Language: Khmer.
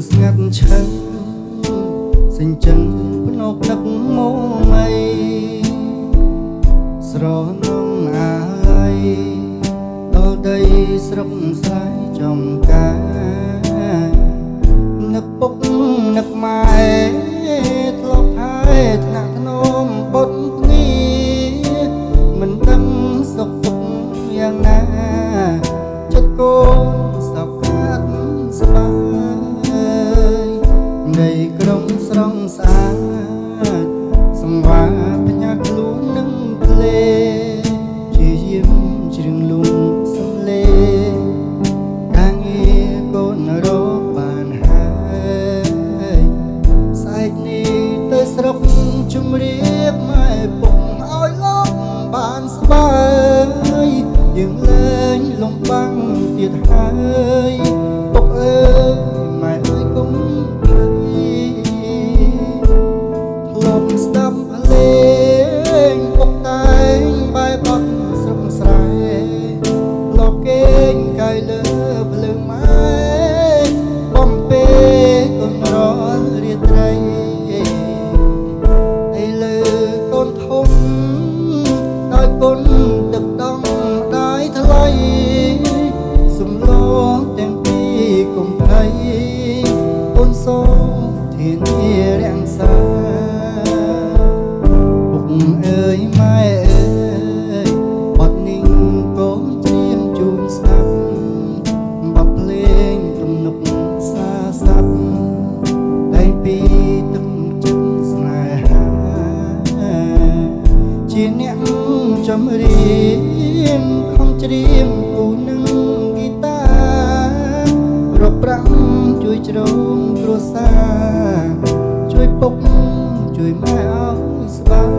ស្ងាត់ឈឹងសេចក្ដីភ្នក់នឹកមកអីស្រនំអាឡ័យដល់ដីស្រុកស្រែចំការនឹកពុកនឹកម៉ែធ្លាប់ថែថ្នាក់ធ្នមបុតគ្នាមិនដឹងសុខទុក្ខយ៉ាងណាចិត្តកូនស្ដាប់ខាត់ស្បាយនៃក្រុងស្រងស្អាតសង្វាបញ្ញាខ្លួននឹងផ្លេជាយាមជ្រៀងលំសំលេកាងារកូនរកបានហើយស្អែកនេះទៅស្រុកជំរាបម៉ែពុកឲ្យលោកបានស្បាយយើងលែងលំបាំងទៀតហើយពុកអើយម៉ែអើយកុំធ្លាប់ស្ដាប់លេងពុកតែងបែបបត់ស្រុកស្រែលោកគេងកាយលើភ្លើងម៉ែបំពេកូនរាល់រាត្រីឥឡូវកូនធំដោយគុណទឹកដងម្ដាយថ្លៃសំឡងទាំងពីរកុំភ័យអូនសូមធានារាំងសាពុកអើយម៉ែអើយបត់នេះកូនត្រៀមជូនស្ដាប់បទភ្លេងទំនុកសាស័ព្ទតែពីទឹកចិត្តស្នេហាជាអ្នកចម្រៀងខំច្រៀងគូនឹងហ្គីតារកប្រាំងជួយជ្រងគ្រួសារជួយពុកជួយម៉ែឲ្យស្បាយ